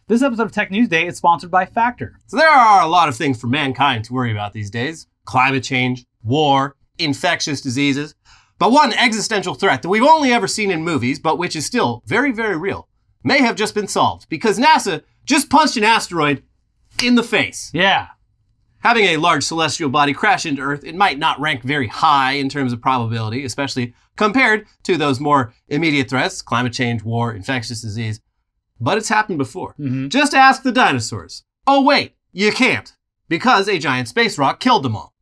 This episode of Tech News Day is sponsored by Factor. So there are a lot of things for mankind to worry about these days. Climate change, war, infectious diseases. But one existential threat that we've only ever seen in movies, but which is still very, very real, may have just been solved because NASA just punched an asteroid in the face. Yeah. Having a large celestial body crash into Earth, it might not rank very high in terms of probability, especially compared to those more immediate threats, climate change, war, infectious disease. But it's happened before. Just ask the dinosaurs. Oh wait, you can't, because a giant space rock killed them all.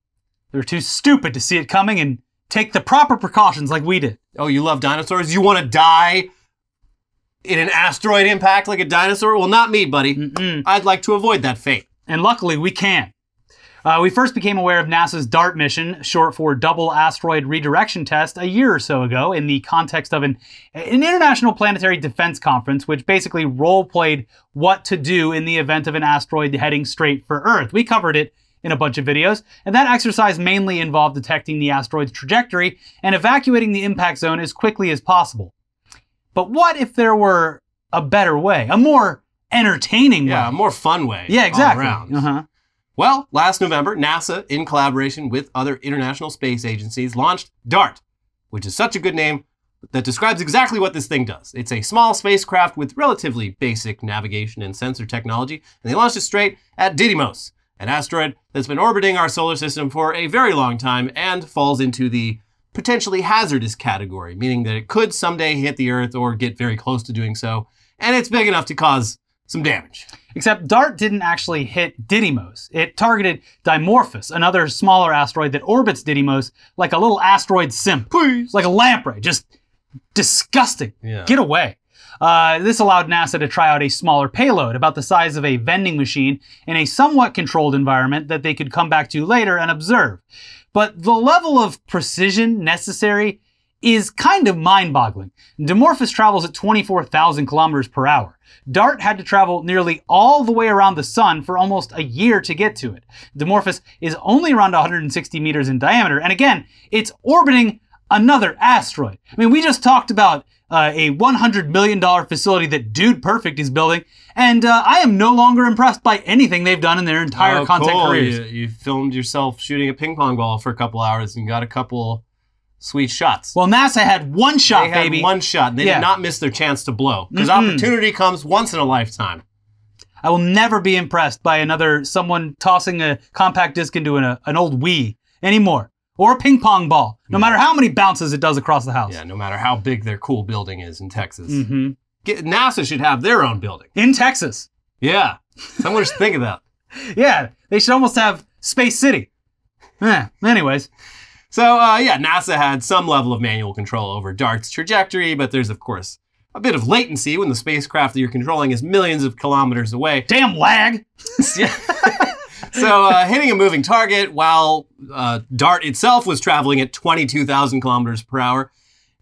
They're too stupid to see it coming and take the proper precautions like we did. Oh, you love dinosaurs? You want to die in an asteroid impact like a dinosaur? Well, not me, buddy. I'd like to avoid that fate. And luckily, we can. We first became aware of NASA's DART mission, short for Double Asteroid Redirection Test, a year or so ago in the context of an International Planetary Defense Conference, which basically role-played what to do in the event of an asteroid heading straight for Earth. We covered it in a bunch of videos, and that exercise mainly involved detecting the asteroid's trajectory and evacuating the impact zone as quickly as possible. But what if there were a better way, a more entertaining way? Yeah, a more fun way. Yeah, exactly. All around. Well, last November, NASA, in collaboration with other international space agencies, launched DART, which is such a good name that describes exactly what this thing does. It's a small spacecraft with relatively basic navigation and sensor technology, and they launched it straight at Didymos, an asteroid that's been orbiting our solar system for a very long time and falls into the potentially hazardous category, meaning that it could someday hit the Earth or get very close to doing so, and it's big enough to cause some damage. Except DART didn't actually hit Didymos. It targeted Dimorphos, another smaller asteroid that orbits Didymos like a little asteroid simp. Please. Like a lamprey. Just disgusting. Yeah. Get away. This allowed NASA to try out a smaller payload, about the size of a vending machine, in a somewhat controlled environment that they could come back to later and observe. But the level of precision necessary is kind of mind-boggling. Dimorphos travels at 24,000 kilometers per hour. DART had to travel nearly all the way around the sun for almost a year to get to it. Dimorphos is only around 160 meters in diameter, and again, it's orbiting another asteroid. I mean, we just talked about a $100 million facility that Dude Perfect is building, and I am no longer impressed by anything they've done in their entire content careers. You filmed yourself shooting a ping pong ball for a couple hours and got a couple sweet shots. Well, NASA had one shot, baby. They had one shot. They did not miss their chance to blow. Because opportunity comes once in a lifetime. I will never be impressed by someone tossing a compact disc into an old Wii anymore. Or a ping pong ball. No matter how many bounces it does across the house. Yeah, no matter how big their cool building is in Texas. NASA should have their own building. In Texas. Yeah. Someone should think of that. Yeah, they should almost have Space City. Anyways. So, NASA had some level of manual control over DART's trajectory, but there's, of course, a bit of latency when the spacecraft that you're controlling is millions of kilometers away. Damn lag! So, hitting a moving target while DART itself was traveling at 22,000 kilometers per hour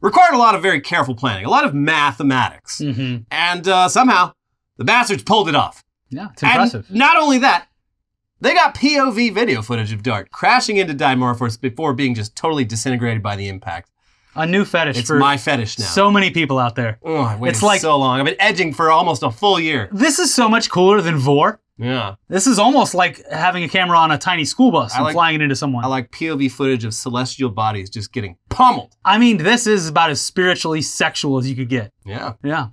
required a lot of very careful planning, a lot of mathematics. And somehow, the bastards pulled it off. Yeah, it's impressive. And not only that, they got POV video footage of DART crashing into Dimorphos before being just totally disintegrated by the impact. A new fetish. It's my fetish now. So many people out there. Oh, I waited so long. I've been edging for almost a full year. This is so much cooler than Vor. Yeah. This is almost like having a camera on a tiny school bus and flying it into someone. I like POV footage of celestial bodies just getting pummeled. I mean, this is about as spiritually sexual as you could get. Yeah. Yeah.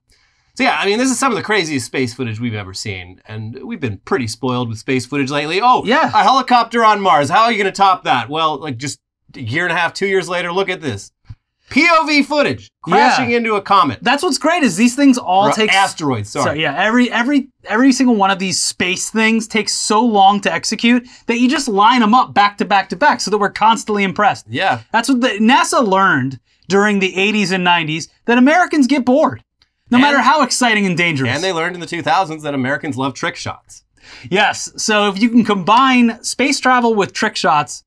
So yeah, I mean, this is some of the craziest space footage we've ever seen, and we've been pretty spoiled with space footage lately. Oh, yeah, a helicopter on Mars. How are you going to top that? Well, like just a year and a half, 2 years later, look at this. POV footage crashing into a comet. That's what's great is these things all take asteroids. Sorry. So yeah, every single one of these space things takes so long to execute that you just line them up back to back to back so that we're constantly impressed. Yeah, that's what NASA learned during the 80s and 90s, that Americans get bored. No matter how exciting and dangerous. And they learned in the 2000s that Americans love trick shots. Yes. So if you can combine space travel with trick shots,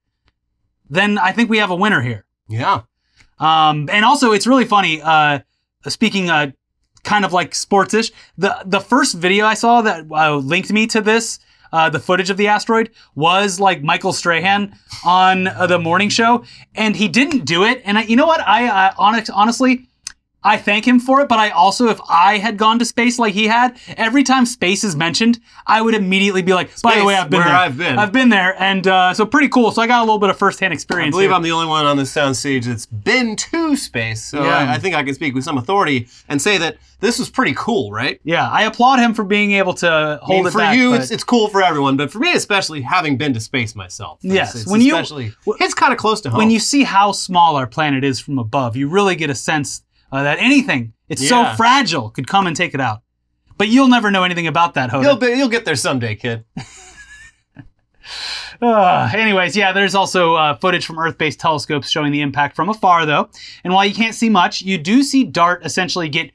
then I think we have a winner here. Yeah. And also, it's really funny, speaking kind of like sports-ish, the first video I saw that linked me to this, the footage of the asteroid, was like Michael Strahan on the morning show. And he didn't do it. And you know what? I honestly, I thank him for it, but I also, if I had gone to space like he had, every time space is mentioned, I would immediately be like, by the way, I've been there. I've been there, and so pretty cool. So I got a little bit of first-hand experience. I believe here. I'm the only one on this soundstage that's been to space, so I think I can speak with some authority and say that this was pretty cool, right? Yeah, I applaud him for being able to hold it back. For you, it's cool for everyone, but for me especially, having been to space myself. Yes, it's kind of close to home. When you see how small our planet is from above, you really get a sense that anything, it's so fragile, could come and take it out. But you'll never know anything about that, Hoda. You'll get there someday, kid. Anyways, yeah, there's also footage from Earth-based telescopes showing the impact from afar, though. And while you can't see much, you do see DART essentially get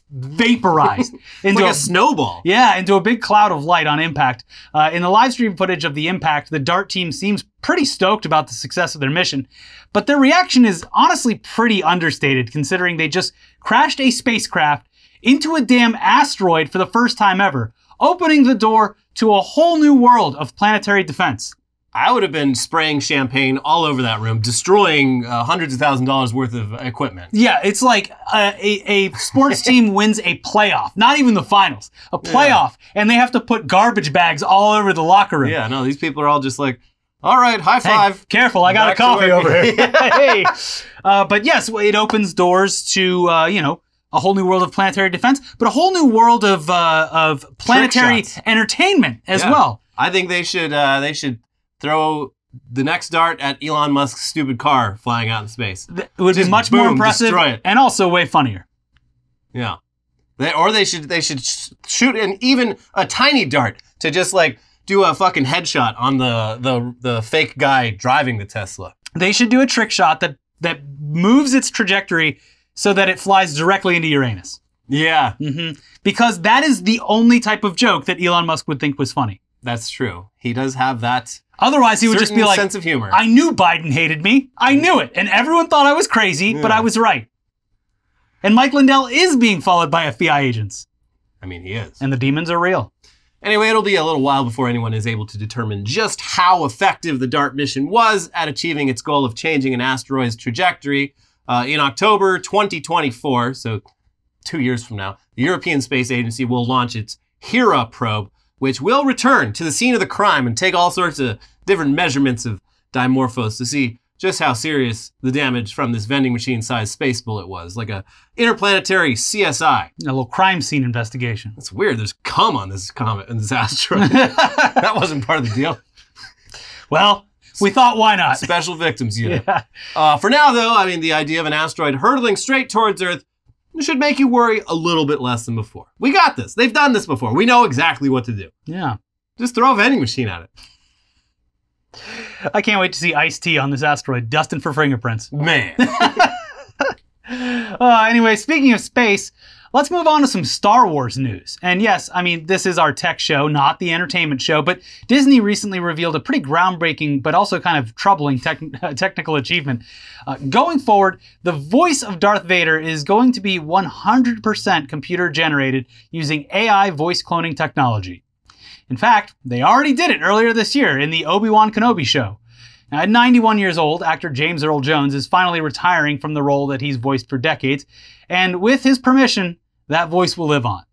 vaporized into like a snowball. Yeah, into a big cloud of light on impact. In the live stream footage of the impact, the DART team seems pretty stoked about the success of their mission, but their reaction is honestly pretty understated considering they just crashed a spacecraft into a damn asteroid for the first time ever, opening the door to a whole new world of planetary defense. I would have been spraying champagne all over that room, destroying hundreds of $1,000s worth of equipment. Yeah, it's like a sports team wins a playoff, not even the finals, a playoff, and they have to put garbage bags all over the locker room. Yeah, no, these people are all just like, all right, high five. Hey, careful, I got a coffee over here. Hey. But yes, it opens doors to, a whole new world of planetary defense, but a whole new world of planetary entertainment as well. I think they should throw the next dart at Elon Musk's stupid car flying out in space. It would be much more impressive and also way funnier. Yeah. They should shoot even a tiny dart to just like do a fucking headshot on the fake guy driving the Tesla. They should do a trick shot that moves its trajectory so that it flies directly into Uranus. Yeah. Because that is the only type of joke that Elon Musk would think was funny. That's true. He does have that. Otherwise, he would just be like, sense of humor. I knew Biden hated me. I knew it. And everyone thought I was crazy, but I was right. And Mike Lindell is being followed by FBI agents. I mean, he is. And the demons are real. Anyway, it'll be a little while before anyone is able to determine just how effective the DART mission was at achieving its goal of changing an asteroid's trajectory. In October 2024, so 2 years from now, the European Space Agency will launch its Hera probe, which will return to the scene of the crime and take all sorts of different measurements of Dimorphos to see just how serious the damage from this vending machine-sized space bullet was, like a interplanetary CSI. A little crime scene investigation. It's weird, there's cum on this comet and this asteroid. That wasn't part of the deal. Well, we thought, why not? Special Victims Unit. For now, though, I mean, the idea of an asteroid hurtling straight towards Earth should make you worry a little bit less than before. We got this. They've done this before. We know exactly what to do. Yeah. Just throw a vending machine at it. I can't wait to see Ice-T on this asteroid, dusting for fingerprints. Man. Anyway, speaking of space, let's move on to some Star Wars news. And yes, I mean, this is our tech show, not the entertainment show, but Disney recently revealed a pretty groundbreaking, but also kind of troubling technical achievement. Going forward, the voice of Darth Vader is going to be 100% computer generated using AI voice cloning technology. In fact, they already did it earlier this year in the Obi-Wan Kenobi show. Now, at 91 years old, actor James Earl Jones is finally retiring from the role that he's voiced for decades, and with his permission, that voice will live on.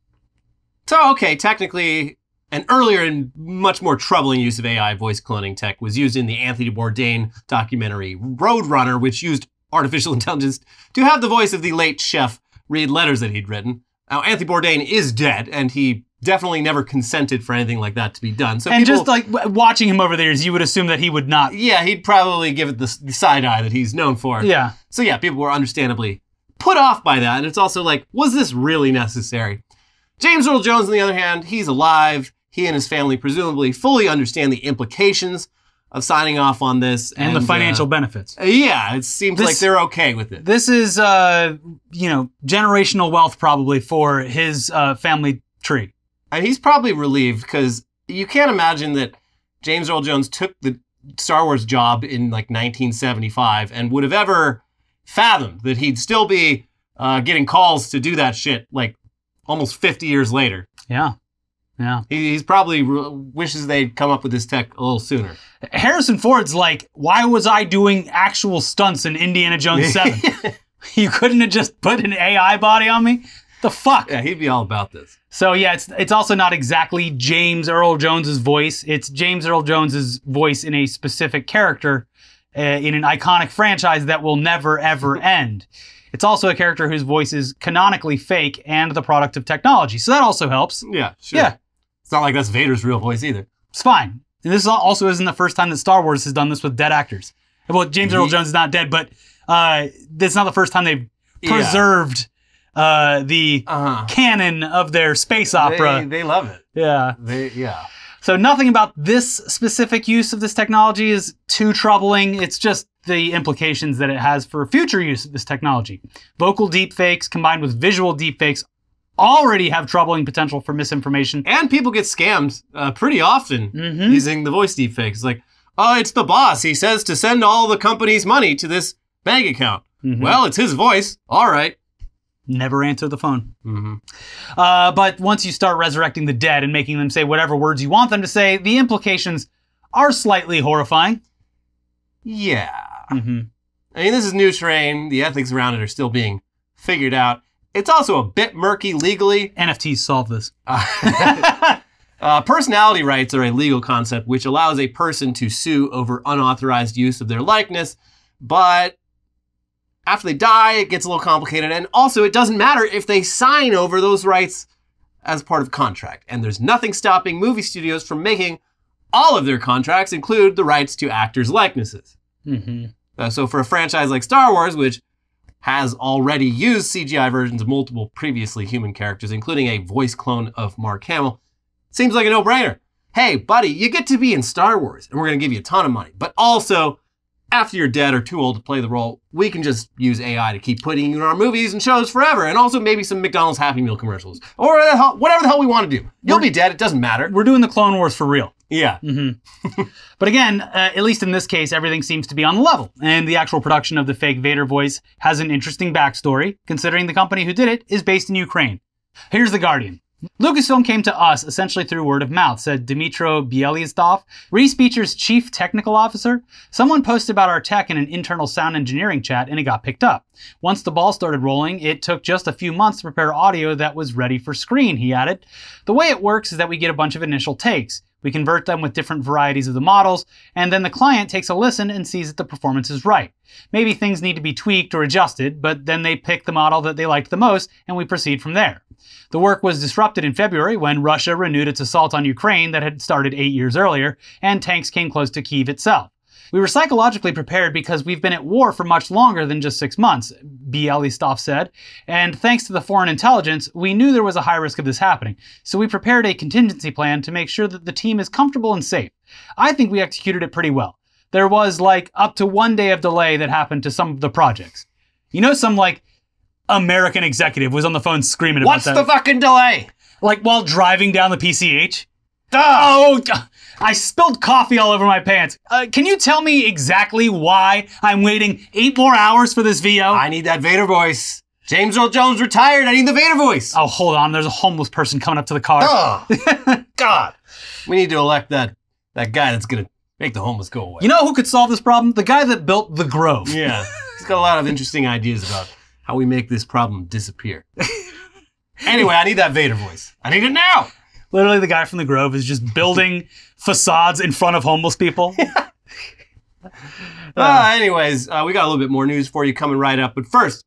So, okay, technically, an earlier and much more troubling use of AI voice cloning tech was used in the Anthony Bourdain documentary Roadrunner, which used artificial intelligence to have the voice of the late chef read letters that he'd written. Now, Anthony Bourdain is dead, and he definitely never consented for anything like that to be done. So and just like watching him over the years, you would assume that he would not. Yeah, he'd probably give it the side eye that he's known for. Yeah. So yeah, people were understandably put off by that. And it's also like, was this really necessary? James Earl Jones, on the other hand, he's alive. He and his family presumably fully understand the implications of signing off on this. And the financial benefits. Yeah, it seems like they're okay with it. This is, generational wealth probably for his family tree. And he's probably relieved because you can't imagine that James Earl Jones took the Star Wars job in like 1975 and would have ever fathomed that he'd still be getting calls to do that shit like almost 50 years later. Yeah. Yeah. He's probably wishes they'd come up with this tech a little sooner. Harrison Ford's like, why was I doing actual stunts in Indiana Jones 7? You couldn't have just put an AI body on me? The fuck? Yeah, he'd be all about this. So yeah, it's also not exactly James Earl Jones's voice. It's James Earl Jones's voice in a specific character in an iconic franchise that will never, ever end. It's also a character whose voice is canonically fake and the product of technology. So that also helps. Yeah, sure. Yeah. It's not like that's Vader's real voice either. It's fine. And this also isn't the first time that Star Wars has done this with dead actors. Well, James Earl Jones is not dead, but it's not the first time they've preserved the canon of their space opera. They love it. Yeah. So nothing about this specific use of this technology is too troubling. It's just the implications that it has for future use of this technology. Vocal deepfakes combined with visual deepfakes already have troubling potential for misinformation. And people get scammed pretty often using the voice deepfakes. It's like, oh, it's the boss. He says to send all the company's money to this bank account. Well, it's his voice. All right. Never answer the phone. But once you start resurrecting the dead and making them say whatever words you want them to say, the implications are slightly horrifying. Yeah. I mean, this is new terrain. The ethics around it are still being figured out. It's also a bit murky legally. NFTs solve this. Personality rights are a legal concept which allows a person to sue over unauthorized use of their likeness, but after they die, it gets a little complicated, and also it doesn't matter if they sign over those rights as part of contract, and there's nothing stopping movie studios from making all of their contracts include the rights to actors' likenesses. So for a franchise like Star Wars, which has already used CGI versions of multiple previously human characters, including a voice clone of Mark Hamill, seems like a no-brainer. Hey, buddy, you get to be in Star Wars, and we're going to give you a ton of money. But also, after you're dead or too old to play the role, we can just use AI to keep putting you in our movies and shows forever, and also maybe some McDonald's Happy Meal commercials, or whatever the hell we want to do. You'll be dead, it doesn't matter. We're doing the Clone Wars for real. Yeah. But again, at least in this case, everything seems to be on the level, and the actual production of the fake Vader voice has an interesting backstory, considering the company who did it is based in Ukraine. Here's The Guardian. Lucasfilm came to us essentially through word of mouth, said Dmytro Bielistov, Respeech's chief technical officer. Someone posted about our tech in an internal sound engineering chat and it got picked up. Once the ball started rolling, it took just a few months to prepare audio that was ready for screen, he added. The way it works is that we get a bunch of initial takes. We convert them with different varieties of the models, and then the client takes a listen and sees that the performance is right. Maybe things need to be tweaked or adjusted, but then they pick the model that they liked the most, and we proceed from there. The work was disrupted in February when Russia renewed its assault on Ukraine that had started 8 years earlier, and tanks came close to Kyiv itself. We were psychologically prepared because we've been at war for much longer than just 6 months, Bielistov said, and thanks to the foreign intelligence, we knew there was a high risk of this happening, so we prepared a contingency plan to make sure that the team is comfortable and safe. I think we executed it pretty well. There was up to 1 day of delay that happened to some of the projects. You know, some American executive was on the phone screaming about that. What's the fucking delay? While driving down the PCH? Duh! Oh, I spilled coffee all over my pants. Can you tell me exactly why I'm waiting 8 more hours for this VO? I need that Vader voice. James Earl Jones retired. I need the Vader voice. Oh, hold on. There's a homeless person coming up to the car. God. We need to elect that guy that's going to make the homeless go away. You know who could solve this problem? The guy that built the Grove. Yeah. He's got a lot of interesting ideas about how we make this problem disappear. Anyway, I need that Vader voice. I need it now. Literally, the guy from the Grove is just building facades in front of homeless people. Anyways, we got a little bit more news for you coming right up. But first,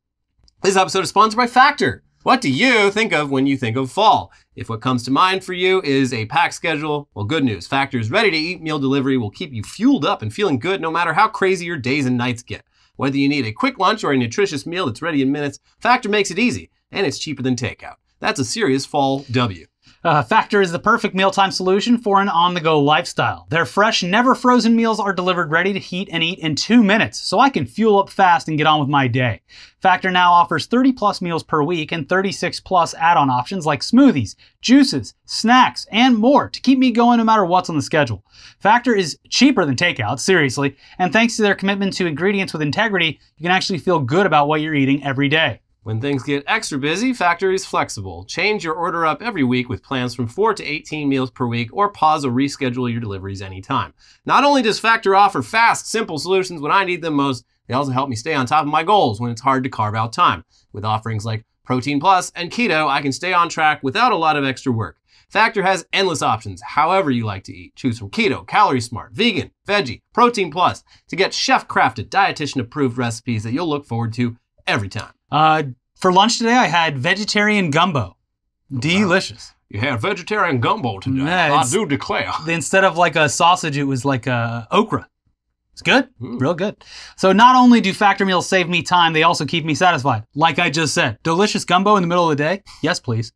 this episode is sponsored by Factor. What do you think of when you think of fall? If what comes to mind for you is a packed schedule, well, good news. Factor's ready-to-eat meal delivery will keep you fueled up and feeling good no matter how crazy your days and nights get. Whether you need a quick lunch or a nutritious meal that's ready in minutes, Factor makes it easy, and it's cheaper than takeout. That's a serious fall W. Factor is the perfect mealtime solution for an on-the-go lifestyle. Their fresh, never-frozen meals are delivered ready to heat and eat in 2 minutes, so I can fuel up fast and get on with my day. Factor now offers 30-plus meals per week and 36-plus add-on options like smoothies, juices, snacks, and more to keep me going no matter what's on the schedule. Factor is cheaper than takeout, seriously, and thanks to their commitment to ingredients with integrity, you can actually feel good about what you're eating every day. When things get extra busy, Factor is flexible. Change your order up every week with plans from 4 to 18 meals per week, or pause or reschedule your deliveries anytime. Not only does Factor offer fast, simple solutions when I need them most, They also help me stay on top of my goals when it's hard to carve out time. With offerings like Protein Plus and Keto, I can stay on track without a lot of extra work. Factor has endless options, however you like to eat. Choose from Keto, Calorie Smart, Vegan, Veggie, Protein Plus to get chef-crafted, dietitian-approved recipes that you'll look forward to every time. For lunch today, I had vegetarian gumbo. Delicious. You had vegetarian gumbo today. Yeah, I do declare. Instead of like a sausage, it was like a okra. It's good, real good. So not only do Factor meals save me time, they also keep me satisfied. Like I just said, delicious gumbo in the middle of the day? Yes, please.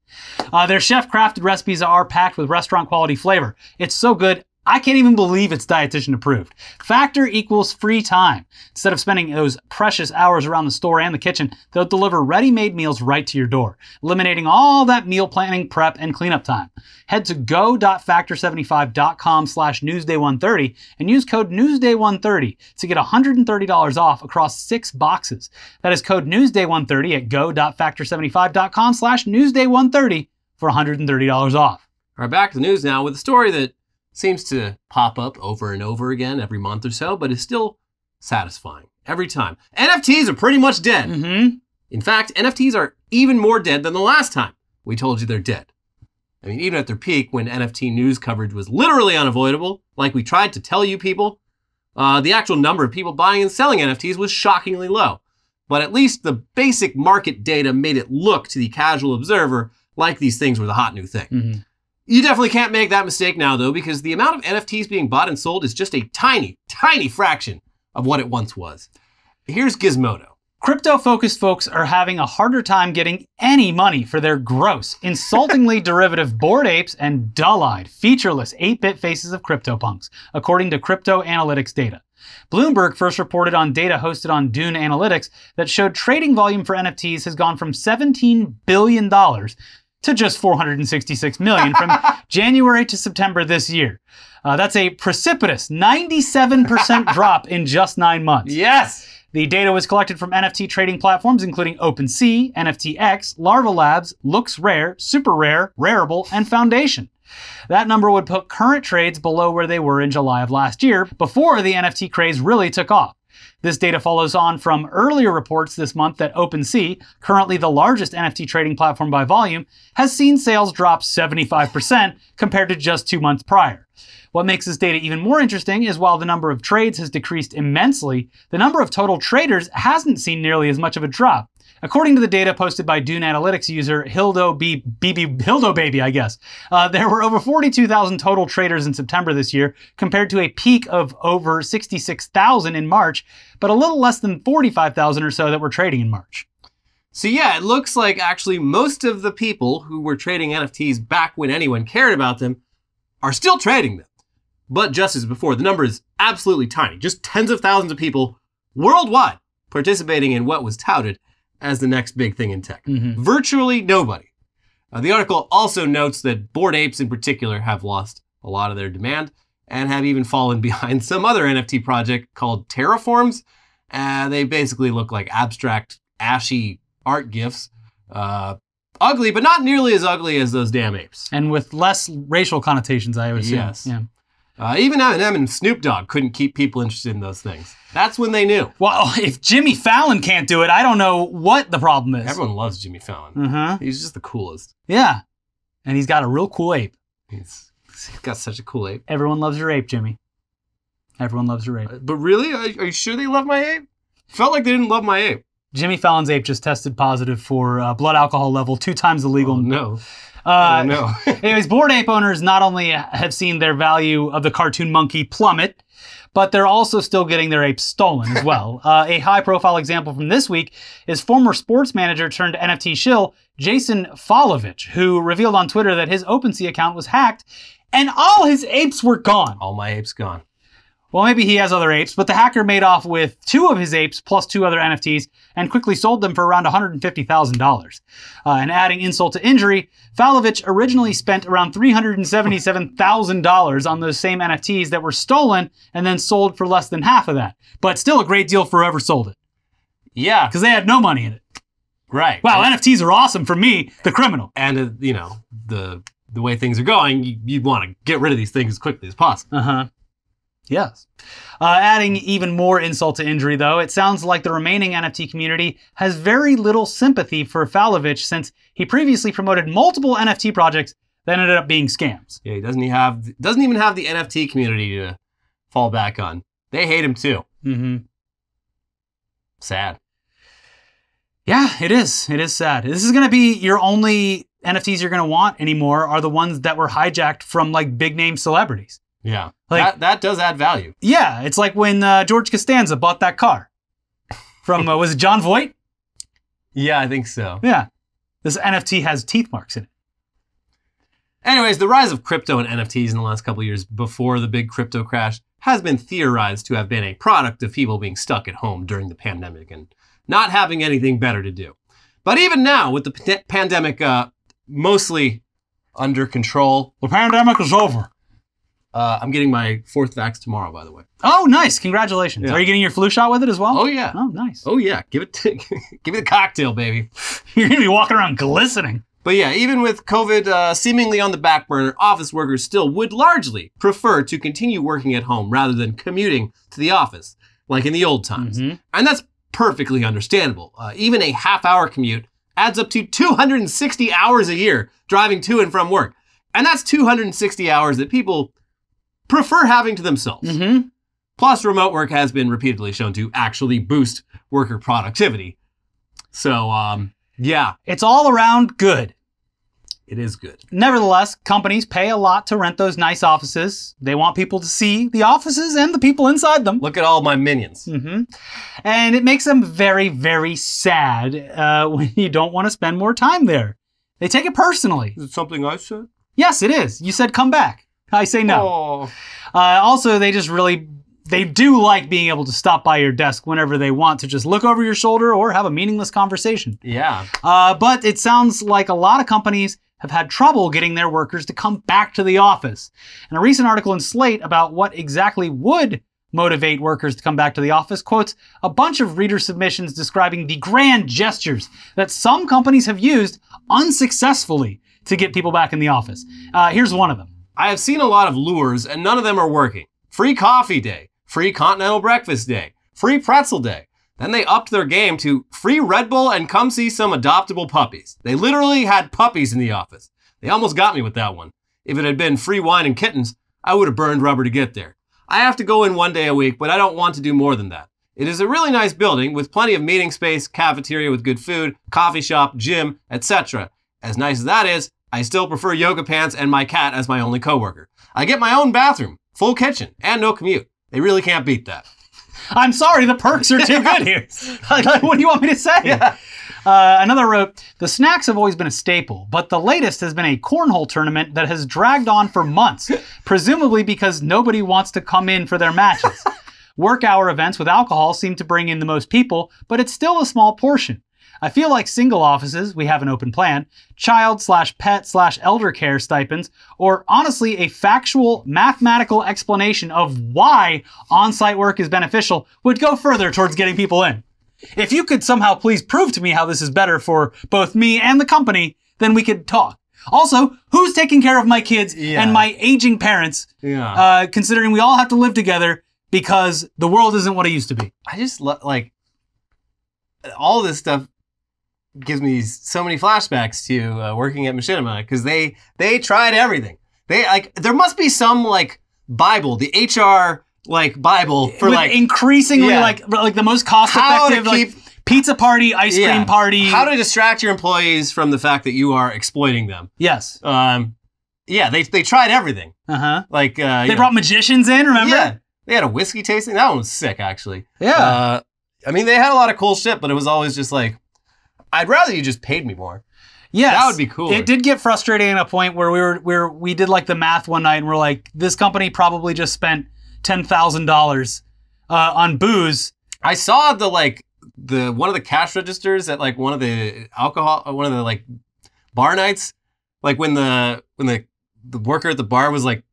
Their chef-crafted recipes are packed with restaurant-quality flavor. It's so good, I can't even believe it's dietitian approved. Factor equals free time. Instead of spending those precious hours around the store and the kitchen, they'll deliver ready-made meals right to your door, eliminating all that meal planning, prep, and cleanup time. Head to go.factor75.com/newsday130 and use code newsday130 to get $130 off across 6 boxes. That is code newsday130 at go.factor75.com/newsday130 for $130 off. All right, back to the news now with a story that seems to pop up over and over again every month or so, but is still satisfying every time. NFTs are pretty much dead. In fact, NFTs are even more dead than the last time we told you they're dead. I mean, even at their peak, when NFT news coverage was literally unavoidable, like we tried to tell you people, the actual number of people buying and selling NFTs was shockingly low. But at least the basic market data made it look to the casual observer like these things were the hot new thing. You definitely can't make that mistake now, though, because the amount of NFTs being bought and sold is just a tiny, tiny fraction of what it once was. Here's Gizmodo. Crypto-focused folks are having a harder time getting any money for their gross, insultingly derivative Bored Apes and dull-eyed, featureless 8-bit faces of CryptoPunks, according to crypto analytics data. Bloomberg first reported on data hosted on Dune Analytics that showed trading volume for NFTs has gone from $17 billion to just $466 million from January to September this year. That's a precipitous 97% drop in just 9 months. Yes! The data was collected from NFT trading platforms including OpenSea, NFTX, Larva Labs, Looks Rare, Super Rare, Rarible, and Foundation. That number would put current trades below where they were in July of last year, before the NFT craze really took off. This data follows on from earlier reports this month that OpenSea, currently the largest NFT trading platform by volume, has seen sales drop 75% compared to just 2 months prior. What makes this data even more interesting is while the number of trades has decreased immensely, the number of total traders hasn't seen nearly as much of a drop. According to the data posted by Dune Analytics user Hildo Baby, I guess, there were over 42,000 total traders in September this year, compared to a peak of over 66,000 in March, but a little less than 45,000 or so that were trading in March. So yeah, it looks like actually most of the people who were trading NFTs back when anyone cared about them are still trading them. But just as before, the number is absolutely tiny. Just tens of thousands of people worldwide participating in what was touted as the next big thing in tech. Virtually nobody. The article also notes that Bored Apes in particular have lost a lot of their demand and have even fallen behind some other NFT project called Terraforms. They basically look like abstract, ashy art GIFs. Ugly, but not nearly as ugly as those damn apes. And with less racial connotations, I would assume. Yes. Yeah. Even Eminem and Snoop Dogg couldn't keep people interested in those things. That's when they knew. Well, if Jimmy Fallon can't do it, I don't know what the problem is. Everyone loves Jimmy Fallon. He's just the coolest. Yeah. And he's got a real cool ape. He's got such a cool ape. Everyone loves your ape, Jimmy. Everyone loves your ape. But really? Are you sure they love my ape? Felt like they didn't love my ape. Jimmy Fallon's ape just tested positive for blood alcohol level 2 times the legal. Oh, no. No. Anyways, Bored Ape owners not only have seen their value of the cartoon monkey plummet, but they're also still getting their apes stolen as well. A high-profile example from this week is former sports manager turned NFT shill Jason Falovich, who revealed on Twitter that his OpenSea account was hacked and all his apes were gone. All my apes gone. Well, maybe he has other apes, but the hacker made off with 2 of his apes plus 2 other NFTs and quickly sold them for around $150,000. And adding insult to injury, Falovich originally spent around $377,000 on those same NFTs that were stolen and then sold for less than half of that. But still a great deal for whoever sold it. Yeah. Because they had no money in it. Right. Wow, NFTs are awesome for me, the criminal. And, the way things are going, you'd want to get rid of these things as quickly as possible. Yes. Adding even more insult to injury, though, it sounds like the remaining NFT community has very little sympathy for Falovich since he previously promoted multiple NFT projects that ended up being scams. Yeah, he doesn't even have the NFT community to fall back on. They hate him too. Mm-hmm. Sad. Yeah, it is. It is sad. This is going to be your only NFTs you're going to want anymore are the ones that were hijacked from like big name celebrities. Yeah, like, that does add value. Yeah, it's like when George Costanza bought that car from, was it John Voight? Yeah, I think so. Yeah. This NFT has teeth marks in it. Anyways, the rise of crypto and NFTs in the last couple of years before the big crypto crash has been theorized to have been a product of people being stuck at home during the pandemic and not having anything better to do. But even now, with the pandemic mostly under control. The pandemic is over. I'm getting my 4th vax tomorrow, by the way. Oh, nice. Congratulations. Yeah. Are you getting your flu shot with it as well? Oh, yeah. Oh, nice. Oh, yeah. Give me the cocktail, baby. You're going to be walking around glistening. But yeah, even with COVID seemingly on the back burner, office workers still would largely prefer to continue working at home rather than commuting to the office, like in the old times. Mm-hmm. And that's perfectly understandable. Even a half-hour commute adds up to 260 hours a year driving to and from work. And that's 260 hours that people prefer having to themselves. Mm-hmm. Plus, remote work has been repeatedly shown to actually boost worker productivity. So, yeah. It's all around good. It is good. Nevertheless, companies pay a lot to rent those nice offices. They want people to see the offices and the people inside them. Look at all my minions. Mm-hmm. And it makes them very, very sad when you don't want to spend more time there. They take it personally. Is it something I said? Yes, it is. You said come back. I say no. Oh. Also, they do like being able to stop by your desk whenever they want to just look over your shoulder or have a meaningless conversation. Yeah. But it sounds like a lot of companies have had trouble getting their workers to come back to the office. And a recent article in Slate about what exactly would motivate workers to come back to the office quotes a bunch of reader submissions describing the grand gestures that some companies have used unsuccessfully to get people back in the office. Here's one of them. I have seen a lot of lures and none of them are working. Free coffee day, free continental breakfast day, free pretzel day. Then they upped their game to free Red Bull and come see some adoptable puppies. They literally had puppies in the office. They almost got me with that one. If it had been free wine and kittens, I would have burned rubber to get there. I have to go in 1 day a week, but I don't want to do more than that. It is a really nice building with plenty of meeting space, cafeteria with good food, coffee shop, gym, etc. As nice as that is, I still prefer yoga pants and my cat as my only coworker. I get my own bathroom, full kitchen, and no commute. They really can't beat that. I'm sorry, the perks are too good here. What do you want me to say? Yeah. Another wrote, the snacks have always been a staple, but the latest has been a cornhole tournament that has dragged on for months, presumably because nobody wants to come in for their matches. Work hour events with alcohol seem to bring in the most people, but it's still a small portion. I feel like single offices, we have an open plan, child/pet/elder care stipends, or honestly a factual mathematical explanation of why on-site work is beneficial would go further towards getting people in. If you could somehow please prove to me how this is better for both me and the company, then we could talk. Also, who's taking care of my kids and my aging parents, considering we all have to live together because the world isn't what it used to be? I just like all this stuff gives me so many flashbacks to working at Machinima because they tried everything. There must be some like Bible, the HR like Bible for with like increasingly like the most cost effective like pizza party, ice cream party. How to distract your employees from the fact that you are exploiting them. Yes. They tried everything. Like they brought magicians in, remember? Yeah. They had a whiskey tasting. That one was sick actually. Yeah. I mean they had a lot of cool shit, but it was always just like I'd rather you just paid me more. Yes. That would be cool. It did get frustrating at a point where we did like the math one night and we're like, this company probably just spent $10,000 on booze. I saw one of the cash registers at like one of the like bar nights, like when the worker at the bar was like,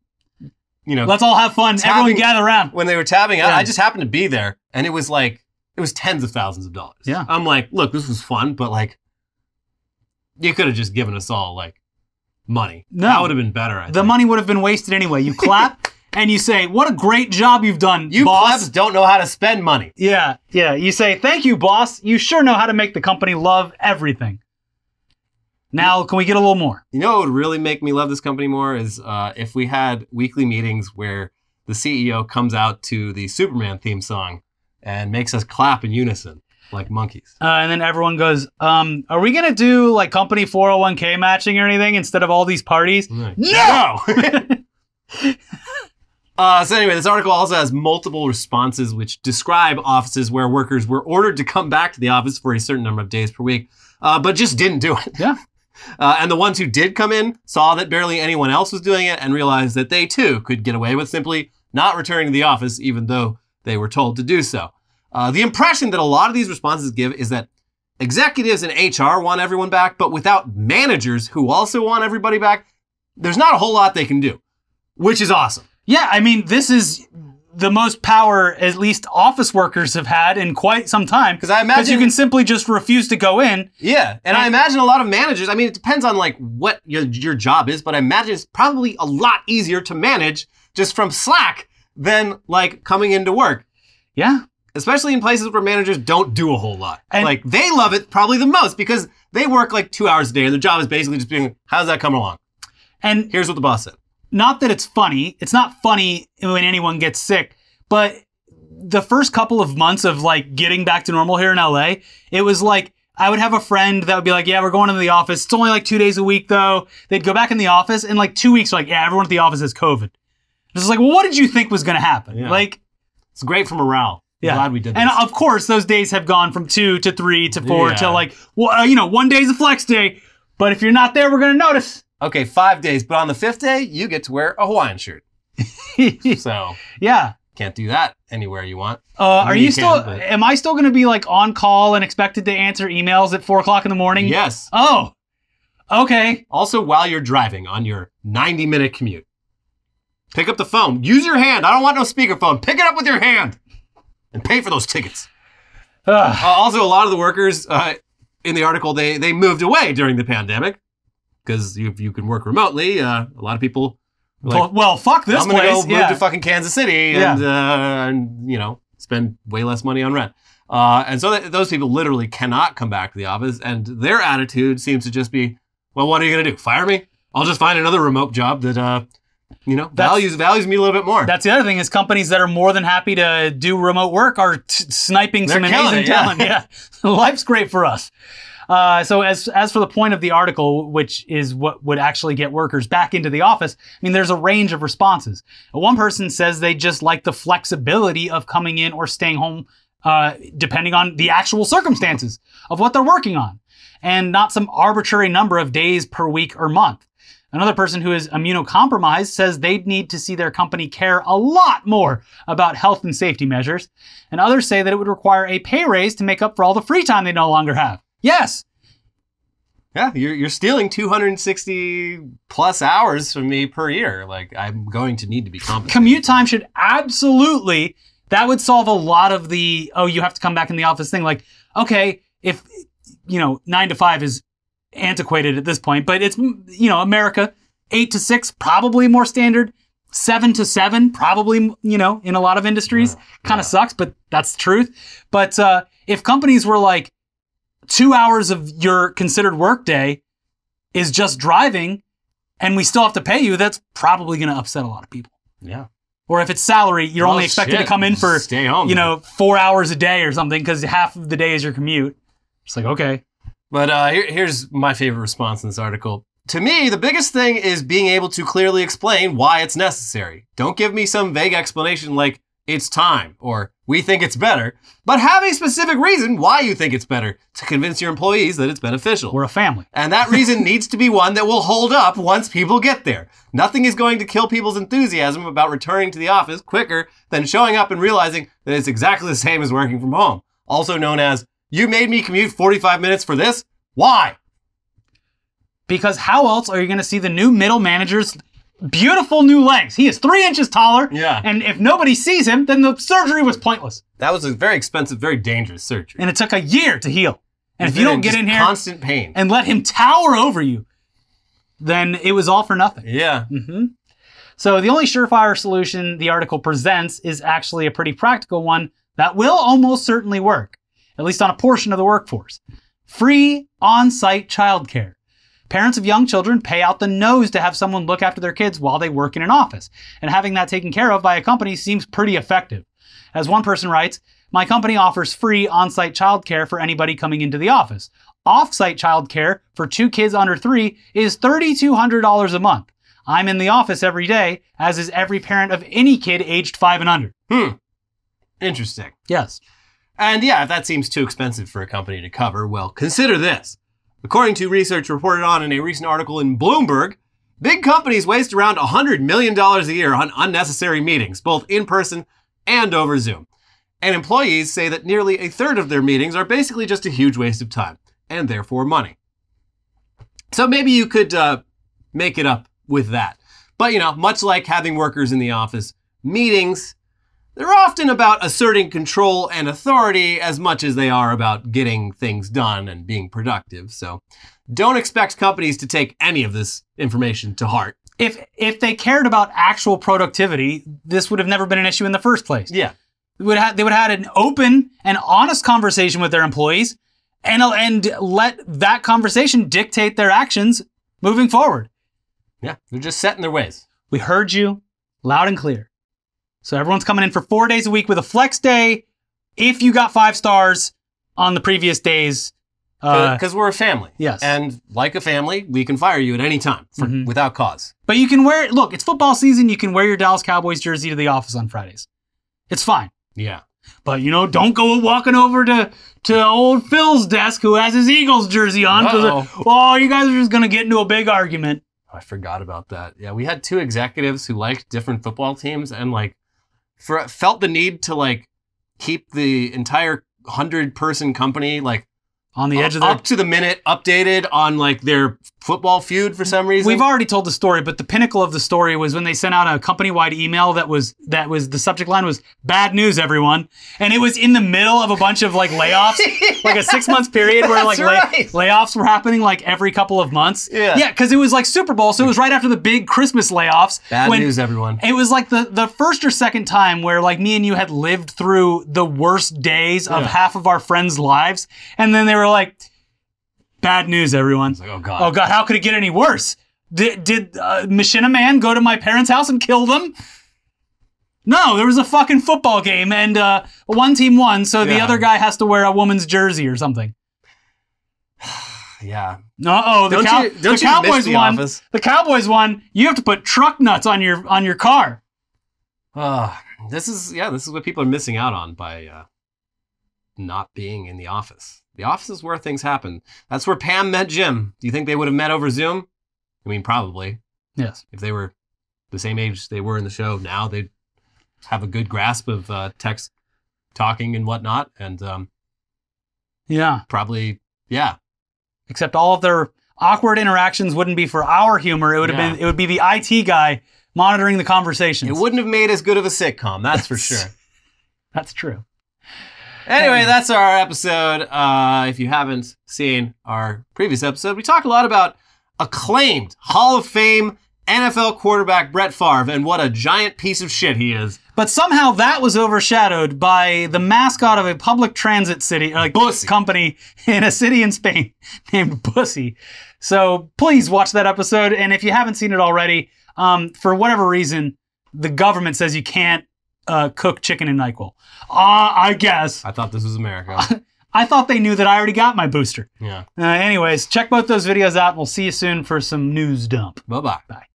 you know, let's all have fun. Everyone gather around. When they were tabbing out, I just happened to be there and it was tens of thousands of dollars. Yeah. I'm like, look, this was fun, but like, you could have just given us all like money. No. That would have been better, I think. The money would have been wasted anyway. You clap and you say, what a great job you've done, You boss. plebs don't know how to spend money. Yeah. You say, thank you, boss. You sure know how to make the company love everything. Now, can we get a little more? You know what would really make me love this company more is if we had weekly meetings where the CEO comes out to the Superman theme song and makes us clap in unison like monkeys. And then everyone goes, are we going to do like company 401k matching or anything instead of all these parties? Like, No! So anyway, this article also has multiple responses which describe offices where workers were ordered to come back to the office for a certain number of days per week, but just didn't do it. Yeah. And the ones who did come in saw that barely anyone else was doing it and realized that they too could get away with simply not returning to the office even though they were told to do so. The impression that a lot of these responses give is that executives and HR want everyone back, but without managers who also want everybody back, there's not a whole lot they can do, which is awesome. Yeah, I mean, this is the most power at least office workers have had in quite some time. Because I imagine you can simply just refuse to go in. Yeah, and I imagine a lot of managers, I mean, it depends on like what your job is, but I imagine it's probably a lot easier to manage just from Slack than like coming into work. Yeah. Especially in places where managers don't do a whole lot. And like they love it probably the most because they work like 2 hours a day and their job is basically just being, how's that coming along? And here's what the boss said. Not that it's funny. It's not funny when anyone gets sick, but the first couple of months of like getting back to normal here in LA, it was like, I would have a friend that would be like, yeah, we're going into the office. It's only like 2 days a week though. They'd go back in the office and like 2 weeks, like, yeah, everyone at the office has COVID. It's like, well, what did you think was going to happen? Yeah. Like, it's great for morale. Yeah. Glad we did this. And of course, those days have gone from 2 to 3 to 4 Yeah. to like, well, 1 day's a flex day. But if you're not there, we're going to notice. Okay, 5 days, but on the 5th day, you get to wear a Hawaiian shirt. So Yeah. can't do that anywhere you want. Are you still, but- am I still going to be like on call and expected to answer emails at 4 o'clock in the morning? Yes. Oh, okay. Also, while you're driving on your 90-minute commute, pick up the phone. Use your hand. I don't want no speakerphone. Pick it up with your hand and pay for those tickets. Also, a lot of the workers in the article, they moved away during the pandemic because you can work remotely. A lot of people were like, well, fuck this I'm going to place. go move to fucking Kansas City and spend way less money on rent. And so those people literally cannot come back to the office. And their attitude seems to just be, well, what are you going to do? Fire me? I'll just find another remote job that, values me a little bit more. That's the other thing is companies that are more than happy to do remote work are sniping some amazing talent. Yeah. Life's great for us. So as for the point of the article, which is what would actually get workers back into the office, I mean, there's a range of responses. One person says they just like the flexibility of coming in or staying home, depending on the actual circumstances of what they're working on, and not some arbitrary number of days per week or month. Another person who is immunocompromised says they'd need to see their company care a lot more about health and safety measures. And others say that it would require a pay raise to make up for all the free time they no longer have. Yes. Yeah, you're stealing 260 plus hours from me per year. Like, I'm going to need to be compensated. Commute time should absolutely, that would solve a lot of the, oh, you have to come back in the office thing. Like, okay, if, 9 to 5 is antiquated at this point, but it's, America, 8 to 6, probably more standard. 7 to 7, probably, in a lot of industries, kind of sucks, but that's the truth. But if companies were like, 2 hours of your considered workday is just driving and we still have to pay you, that's probably going to upset a lot of people. Yeah. Or if it's salary, you're only expected to come in for, stay home, 4 hours a day or something because half of the day is your commute. It's like, okay. But here's my favorite response in this article. To me, the biggest thing is being able to clearly explain why it's necessary. Don't give me some vague explanation like, it's time, or we think it's better, but have a specific reason why you think it's better to convince your employees that it's beneficial. We're a family. And that reason needs to be one that will hold up once people get there. Nothing is going to kill people's enthusiasm about returning to the office quicker than showing up and realizing that it's exactly the same as working from home. Also known as, you made me commute 45 minutes for this? Why? Because how else are you going to see the new middle manager's beautiful new legs? He is 3 inches taller. Yeah. And if nobody sees him, then the surgery was pointless. That was a very expensive, very dangerous surgery. And it took a year to heal. And if you He's don't get in here constant pain and let him tower over you, then it was all for nothing. Yeah. Mm-hmm. So the only surefire solution the article presents is actually a pretty practical one that will almost certainly work, at least on a portion of the workforce. Free on-site childcare. Parents of young children pay out the nose to have someone look after their kids while they work in an office, and having that taken care of by a company seems pretty effective. As one person writes, my company offers free on-site childcare for anybody coming into the office. Off-site childcare for 2 kids under 3 is $3,200 a month. I'm in the office every day, as is every parent of any kid aged 5 and under. Interesting. Yes. And yeah, if that seems too expensive for a company to cover, well, consider this. According to research reported on in a recent article in Bloomberg, big companies waste around $100 million a year on unnecessary meetings, both in person and over Zoom. And employees say that nearly a third of their meetings are basically just a huge waste of time, and therefore money. So maybe you could make it up with that. But, you know, much like having workers in the office, meetings, they're often about asserting control and authority as much as they are about getting things done and being productive. So don't expect companies to take any of this information to heart. If they cared about actual productivity, this would have never been an issue in the first place. Yeah. They would have had an open and honest conversation with their employees and let that conversation dictate their actions moving forward. Yeah, they're just set in their ways. We heard you loud and clear. So everyone's coming in for 4 days a week with a flex day if you got 5 stars on the previous days. Because we're a family. Yes. And like a family, we can fire you at any time without cause. But you can wear, look, it's football season. You can wear your Dallas Cowboys jersey to the office on Fridays. It's fine. Yeah. But, you know, don't go walking over to old Phil's desk who has his Eagles jersey on. Oh, you guys are just going to get into a big argument. I forgot about that. Yeah, we had 2 executives who liked different football teams and felt the need to keep the entire 100-person company on the edge of their... up to the minute updated on their football feud for some reason. We've already told the story, but the pinnacle of the story was when they sent out a company-wide email that was the subject line was "Bad news, everyone," and it was in the middle of a bunch of layoffs, a 6-month period where layoffs were happening every couple of months. Yeah, because it was Super Bowl, so it was right after the big Christmas layoffs. Bad news, everyone. It was the first or second time where me and you had lived through the worst days of half of our friends' lives, and then they were bad news, everyone. Oh, God. Oh, God, how could it get any worse? Did Machinima Man go to my parents' house and kill them? No, there was a fucking football game, and one team won, so the other guy has to wear a woman's jersey or something. Yeah. Uh-oh, the Cowboys won. Office? The Cowboys won. You have to put truck nuts on your car. This is what people are missing out on by not being in the office. The office is where things happen. That's where Pam met Jim. Do you think they would have met over Zoom? I mean, probably. Yes. If they were the same age they were in the show now, they'd have a good grasp of text talking and whatnot. And probably, yeah. Except all of their awkward interactions wouldn't be for our humor. It would be the IT guy monitoring the conversations. It wouldn't have made as good of a sitcom, that's for sure. That's true. Anyway, that's our episode. If you haven't seen our previous episode, we talk a lot about acclaimed Hall of Fame NFL quarterback Brett Favre and what a giant piece of shit he is. But somehow that was overshadowed by the mascot of a public transit company in a city in Spain named Bussy. So please watch that episode. And if you haven't seen it already, for whatever reason, the government says you can't cook chicken in NyQuil. I guess. I thought this was America. I thought they knew that I already got my booster. Yeah. Anyways, check both those videos out. We'll see you soon for some news dump. Bye-bye. Bye.